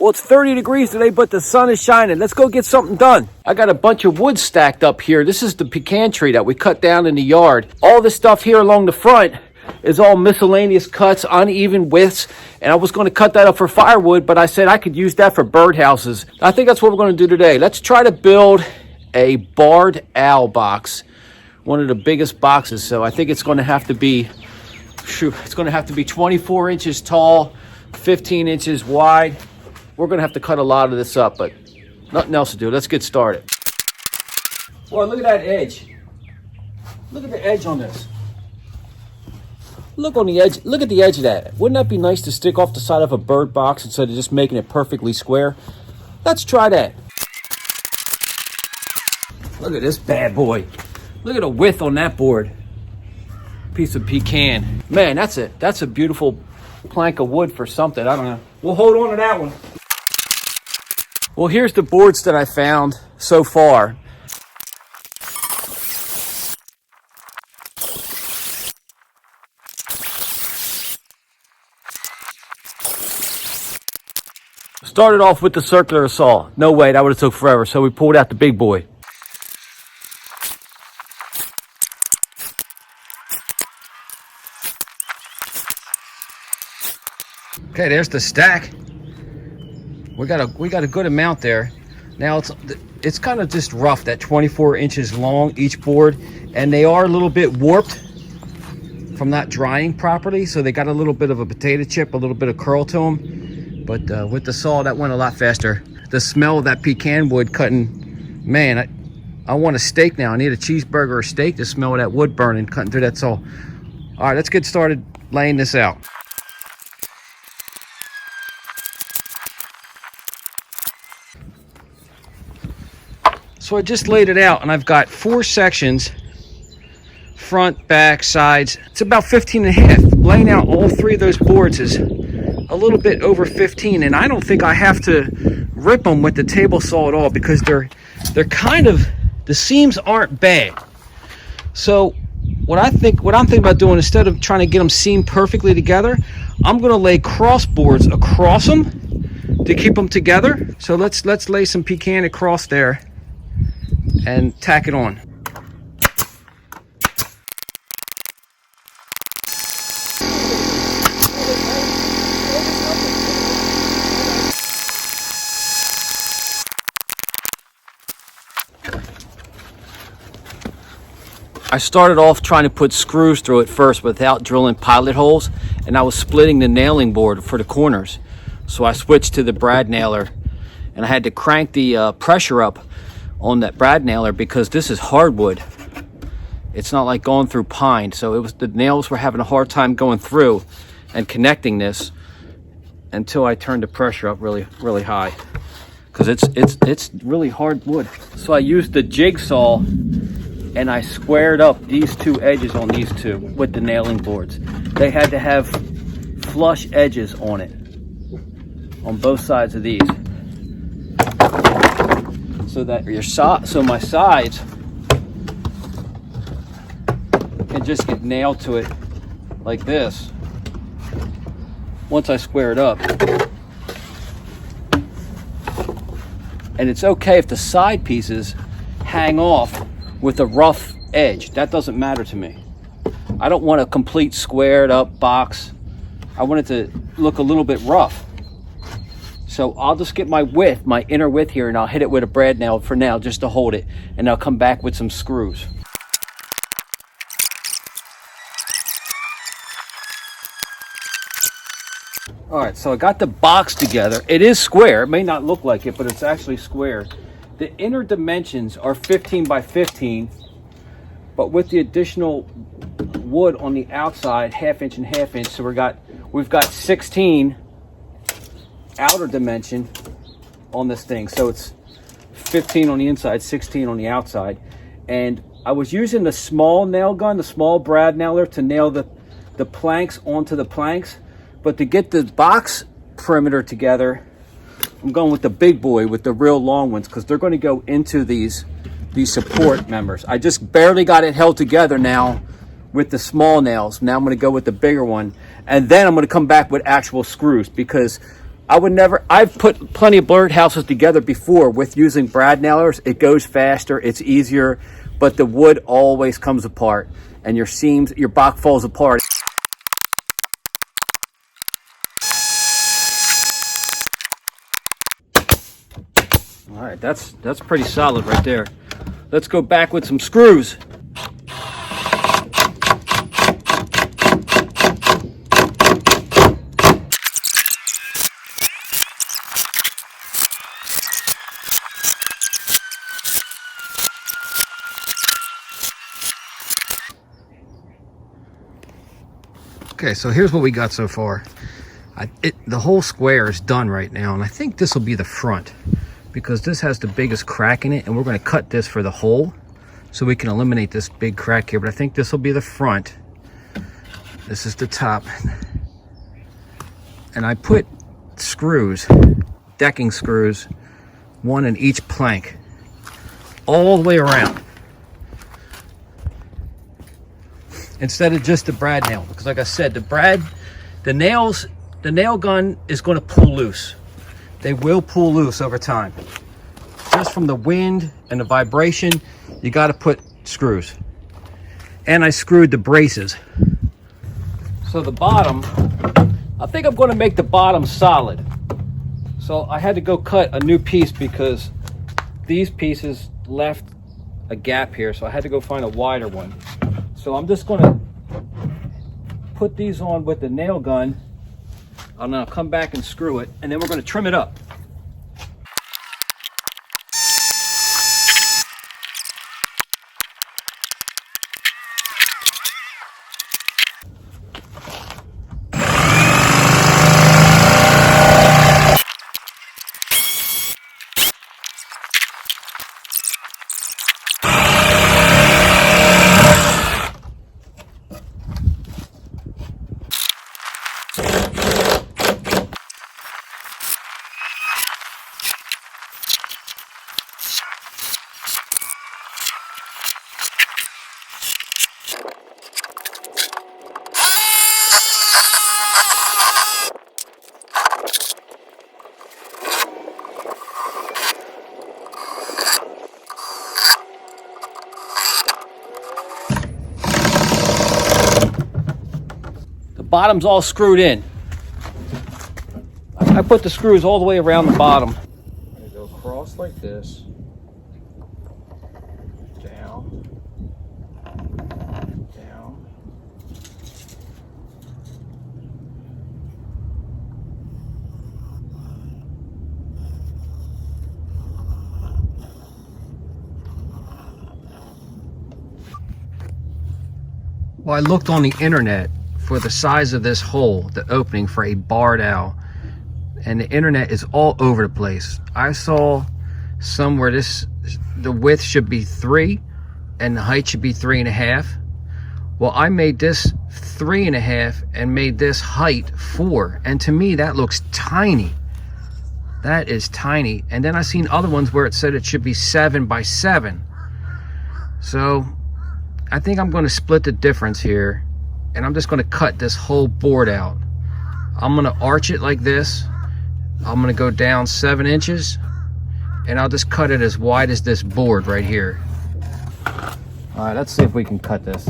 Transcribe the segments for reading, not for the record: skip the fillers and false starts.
Well, it's 30 degrees today, but the sun is shining. Let's go get something done. I got a bunch of wood stacked up here. This is the pecan tree that we cut down in the yard. All this stuff here along the front is all miscellaneous cuts, uneven widths, and I was going to cut that up for firewood, but I said I could use that for birdhouses. I think that's what we're going to do today. Let's try to build a barred owl box, one of the biggest boxes. So I think it's going to have to be, it's going to have to be 24 inches tall, 15 inches wide. We're going to have to cut a lot of this up, but nothing else to do. Let's get started. Boy, look at that edge. Look at the edge on this. Look on the edge. Look at the edge of that. Wouldn't that be nice to stick off the side of a bird box instead of just making it perfectly square? Let's try that. Look at this bad boy. Look at the width on that board. Piece of pecan. Man, that's it. That's a beautiful plank of wood for something. I don't know. We'll hold on to that one. Well, here's the boards that I found so far. Started off with the circular saw. No way, that would have took forever. So we pulled out the big boy. Okay, there's the stack. We got a good amount there. Now it's kind of just rough, that 24 inches long each board, and they are a little bit warped from not drying properly. So they got a little bit of a potato chip, a little bit of curl to them. But with the saw, that went a lot faster. The smell of that pecan wood cutting, man, I want a steak now. I need a cheeseburger or steak to smell of that wood burning, cutting through that saw. All right, let's get started laying this out. So I just laid it out, and I've got 4 sections, front, back, sides. It's about 15 and a half. Laying out all 3 of those boards is a little bit over 15, and I don't think I have to rip them with the table saw at all, because they're kind of, the seams aren't bad. So what I'm thinking about doing, instead of trying to get them seamed perfectly together, I'm going to lay cross boards across them to keep them together. So let's lay some pecan across there and tack it on. I started off trying to put screws through it first without drilling pilot holes, and I was splitting the nailing board for the corners. So I switched to the brad nailer, and I had to crank the pressure up on that brad nailer because this is hardwood. It's not like going through pine, so the nails were having a hard time going through and connecting this until I turned the pressure up really high, because it's really hard wood. So I used the jigsaw and I squared up these 2 edges on these 2 with the nailing boards. They had to have flush edges on it, on both sides of these, so that my sides can just get nailed to it like this once I square it up. And it's okay if the side pieces hang off with a rough edge. That doesn't matter to me. I don't want a complete squared up box. I want it to look a little bit rough. So I'll just get my width, my inner width here, and I'll hit it with a brad nail for now just to hold it, and I'll come back with some screws. All right, so I got the box together. It is square. It may not look like it, but it's actually square. The inner dimensions are 15 by 15, but with the additional wood on the outside, 1/2 inch and 1/2 inch, so we've got 16 outer dimension on this thing. So it's 15 on the inside, 16 on the outside. And I was using the small nail gun, the small brad nailer, to nail the planks onto the planks. But to get the box perimeter together, I'm going with the big boy, with the real long ones, because they're going to go into these support members. I just barely got it held together now with the small nails. Now I'm going to go with the bigger one, and then I'm going to come back with actual screws, because I would never, I've put plenty of board houses together before with using brad nailers. It goes faster, it's easier, but the wood always comes apart and your seams, your box falls apart. All right, that's pretty solid right there. Let's go back with some screws. Okay, so here's what we got so far. The whole square is done right now, and I think this will be the front because this has the biggest crack in it, and we're going to cut this for the hole so we can eliminate this big crack here. But I think this will be the front. This is the top. And I put screws, decking screws, one in each plank, all the way around, instead of just the brad nail, because like I said, the nail gun is going to pull loose. They will pull loose over time. Just from the wind and the vibration, you got to put screws. And I screwed the braces. So the bottom, I think I'm going to make the bottom solid. So I had to go cut a new piece because these pieces left a gap here, so I had to go find a wider one. So I'm just going to put these on with the nail gun, and I'll come back and screw it, and then we're going to trim it up. Bottom's all screwed in. I put the screws all the way around the bottom. I'm going to go across like this, down, down. Well, I looked on the internet for the size of this hole, the opening for a barred owl, and the internet is all over the place. I saw somewhere the width should be 3 and the height should be 3.5. Well, I made this 3.5 and made this height 4, and to me that looks tiny. That is tiny. And then I seen other ones where it said it should be 7 by 7. So I think I'm going to split the difference here, and I'm just going to cut this whole board out. I'm going to arch it like this. I'm going to go down 7 inches, and I'll just cut it as wide as this board right here. All right, let's see if we can cut this.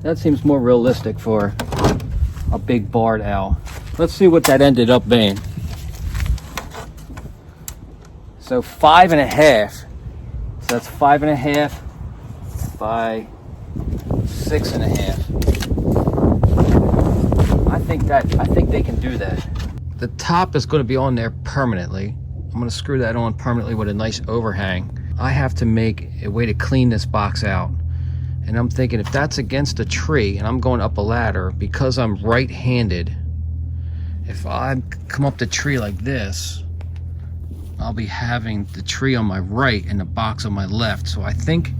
That seems more realistic for a big barred owl. Let's see what that ended up being. So 5.5. So that's 5.5 by 6.5. I think they can do that. The top is going to be on there permanently. I'm going to screw that on permanently with a nice overhang. I have to make a way to clean this box out. And I'm thinking if that's against a tree and I'm going up a ladder, because I'm right-handed, if I come up the tree like this, I'll be having the tree on my right and the box on my left. So I think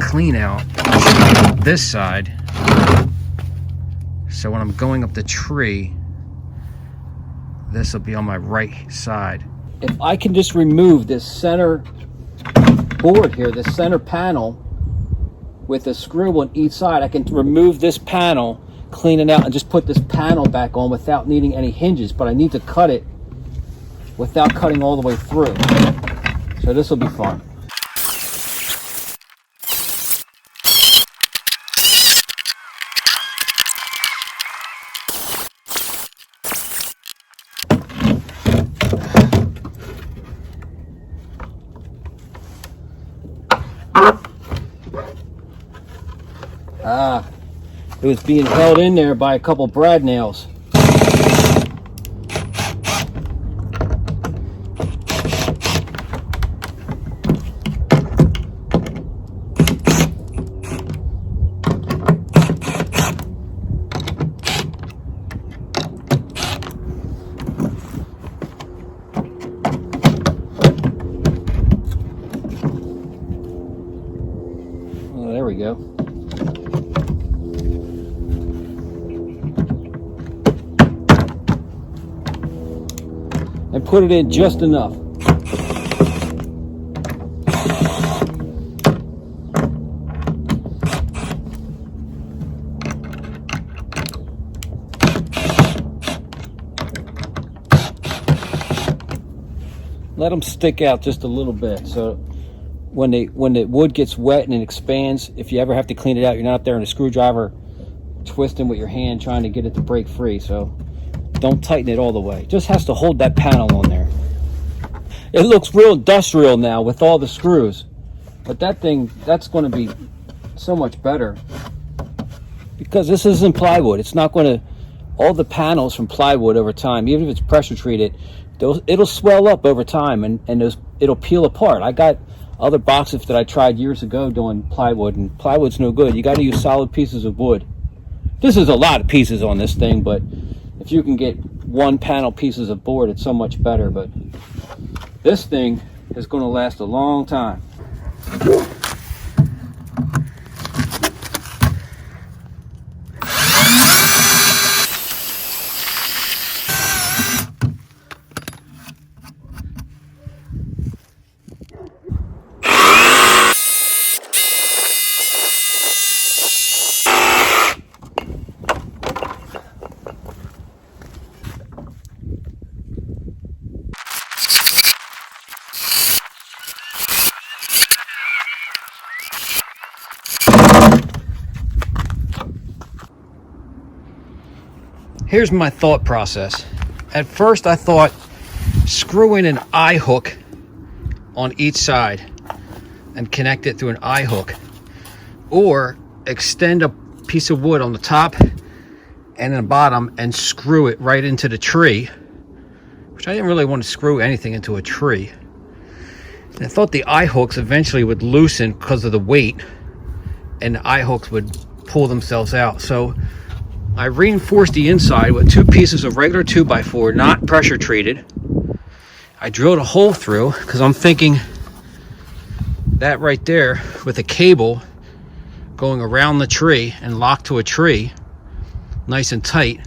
clean out this side, so when I'm going up the tree, this will be on my right side. If I can just remove this center board here, this center panel with a screw on each side, I can remove this panel, clean it out, and just put this panel back on without needing any hinges. But I need to cut it without cutting all the way through. So this will be fun. It was being held in there by a couple brad nails. Oh, there we go. And put it in just enough. Let them stick out just a little bit, so when the wood gets wet and it expands, if you ever have to clean it out, you're not up there in a screwdriver twisting with your hand trying to get it to break free. So don't tighten it all the way. It just has to hold that panel on there. It looks real industrial now with all the screws, but that's going to be so much better because this isn't plywood. It's not going to, all the panels from plywood over time, even if it's pressure treated, it'll swell up over time and it'll peel apart. I got other boxes that I tried years ago doing plywood, and plywood's no good. You got to use solid pieces of wood. This is a lot of pieces on this thing, but if you can get one panel pieces of board, it's so much better. But this thing is going to last a long time. Here's my thought process. At first I thought screwing an eye hook on each side and connect it through an eye hook, or extend a piece of wood on the top and the bottom and screw it right into the tree, which I didn't really want to screw anything into a tree. And I thought the eye hooks eventually would loosen because of the weight and the eye hooks would pull themselves out. So I reinforced the inside with 2 pieces of regular 2x4, not pressure treated. I drilled a hole through because I'm thinking that right there with a cable going around the tree and locked to a tree nice and tight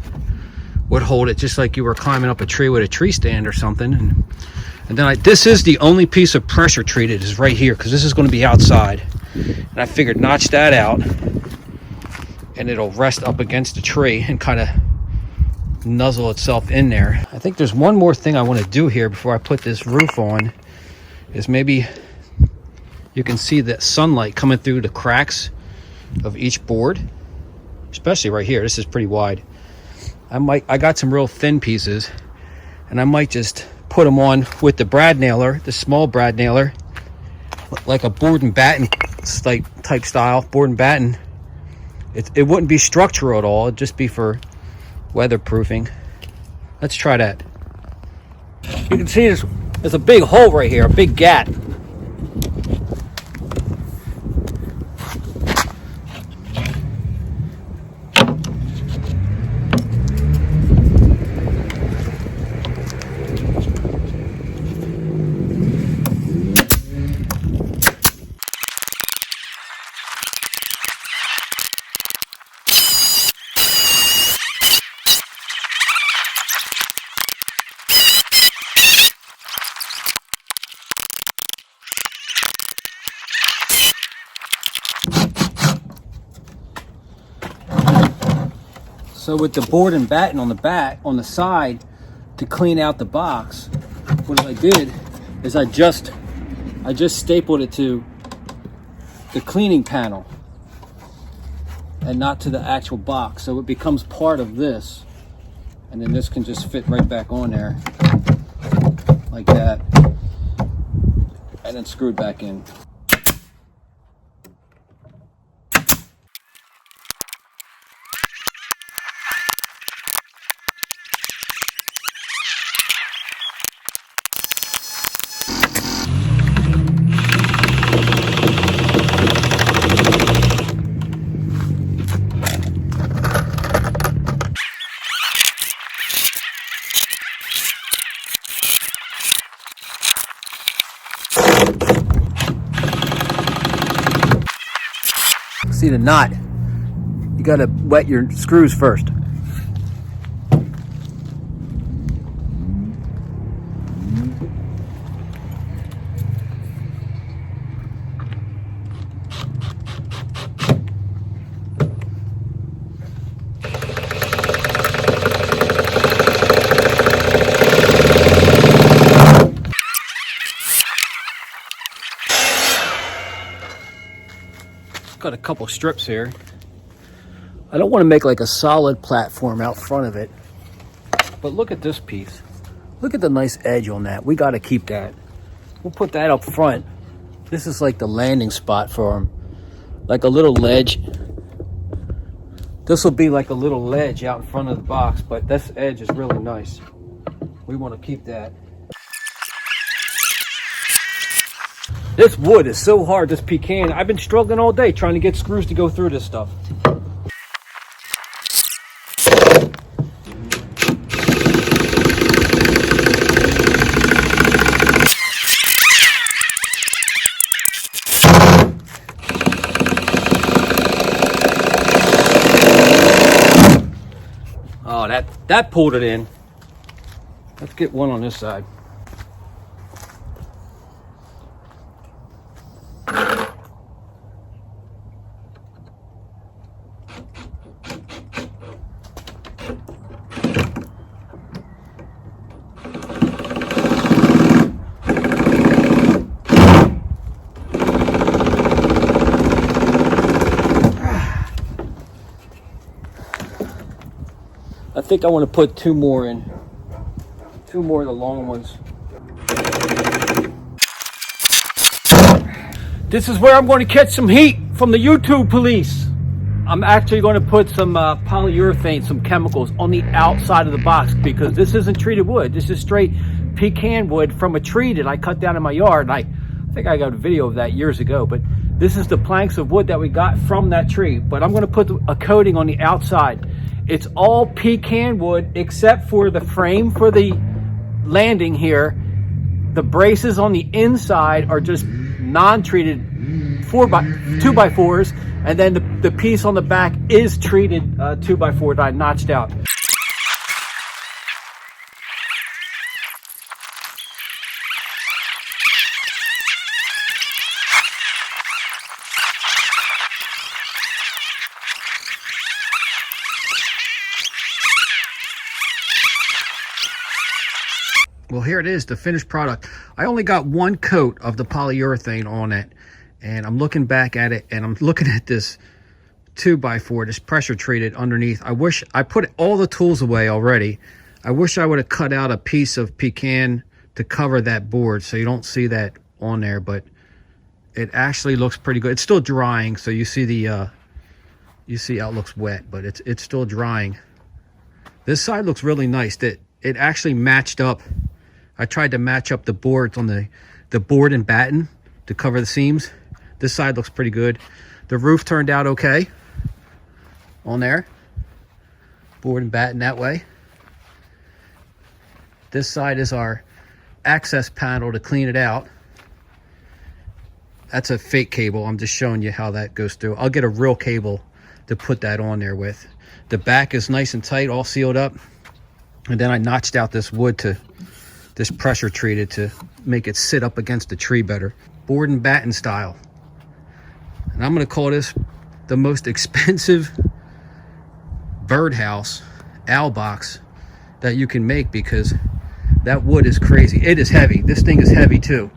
would hold it just like you were climbing up a tree with a tree stand or something. And then this is the only piece of pressure treated is right here, because this is going to be outside. And I figured notch that out and it'll rest up against the tree and kind of nuzzle itself in there. I think there's one more thing I want to do here before I put this roof on, is maybe you can see the sunlight coming through the cracks of each board, especially right here. This is pretty wide. I got some real thin pieces, and I might just put them on with the brad nailer, the small brad nailer, like a board and batten type style, board and batten. It wouldn't be structural at all. It'd just be for weatherproofing. Let's try that. You can see there's a big hole right here, a big gap. So with the board and batten on the back, on the side, to clean out the box, what I did is I just stapled it to the cleaning panel and not to the actual box, so it becomes part of this, and then this can just fit right back on there like that, and then screwed back in. See the knot, you gotta wet your screws first. Got a couple strips here. I don't want to make like a solid platform out front of it, but look at this piece. Look at the nice edge on that. We got to keep that. We'll put that up front. This is like the landing spot for them, like a little ledge. This will be like a little ledge out in front of the box, but this edge is really nice. We want to keep that. This wood is so hard, this pecan. I've been struggling all day trying to get screws to go through this stuff. Oh, that pulled it in. Let's get one on this side. I think I want to put two more in. Two more of the long ones. This is where I'm going to catch some heat from the YouTube police. I'm actually going to put some polyurethane, some chemicals on the outside of the box, because this isn't treated wood. This is straight pecan wood from a tree that I cut down in my yard. And I think I got a video of that years ago, but this is the planks of wood that we got from that tree. But I'm going to put a coating on the outside. It's all pecan wood except for the frame for the landing here. The braces on the inside are just non-treated 2x4s, and then the piece on the back is treated 2x4 that I notched out. Well, here it is, the finished product. I only got one coat of the polyurethane on it, and I'm looking back at it, and I'm looking at this 2x4, this pressure treated underneath. I wish I put all the tools away already. I wish I would have cut out a piece of pecan to cover that board so you don't see that on there, but it actually looks pretty good. It's still drying, so you see the you see how it looks wet, but it's still drying. This side looks really nice. It actually matched up. I tried to match up the boards on the board and batten to cover the seams. This side looks pretty good. The roof turned out okay on there. Board and batten that way. This side is our access panel to clean it out. That's a fake cable. I'm just showing you how that goes through. I'll get a real cable to put that on there with. The back is nice and tight, all sealed up. And then I notched out this wood to this pressure treated to make it sit up against the tree better. Board and batten style. And I'm gonna call this the most expensive birdhouse owl box that you can make, because that wood is crazy. It is heavy. This thing is heavy too.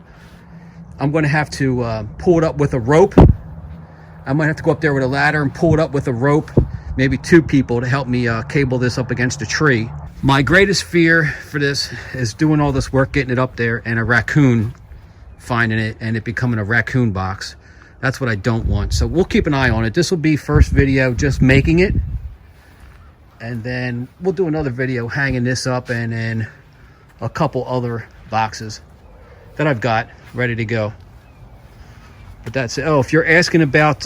I'm going to have to pull it up with a rope. I might have to go up there with a ladder and pull it up with a rope. Maybe 2 people to help me cable this up against a tree. My greatest fear for this is doing all this work, getting it up there, and a raccoon finding it and it becoming a raccoon box. That's what I don't want. So we'll keep an eye on it. This will be first video just making it, and then we'll do another video hanging this up, and then a couple other boxes that I've got ready to go. But that's it. Oh, if you're asking about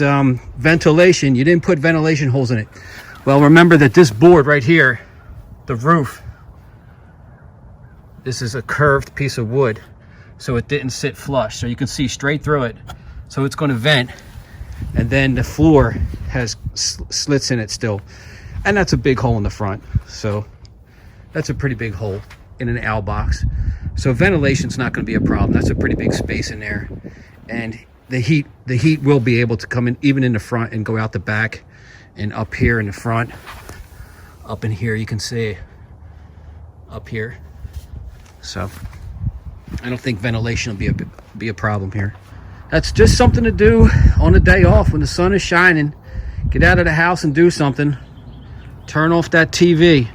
ventilation, you didn't put ventilation holes in it. Well, remember that this board right here, the roof, this is a curved piece of wood, so it didn't sit flush, so you can see straight through it. So it's going to vent, and then the floor has slits in it still, and that's a big hole in the front. So that's a pretty big hole in an owl box. So ventilation's not going to be a problem. That's a pretty big space in there, and the heat will be able to come in even in the front and go out the back and up here in the front. Up in here, you can see up here. So I don't think ventilation will be a problem here. That's just something to do on a day off when the sun is shining. Get out of the house and do something. Turn off that TV.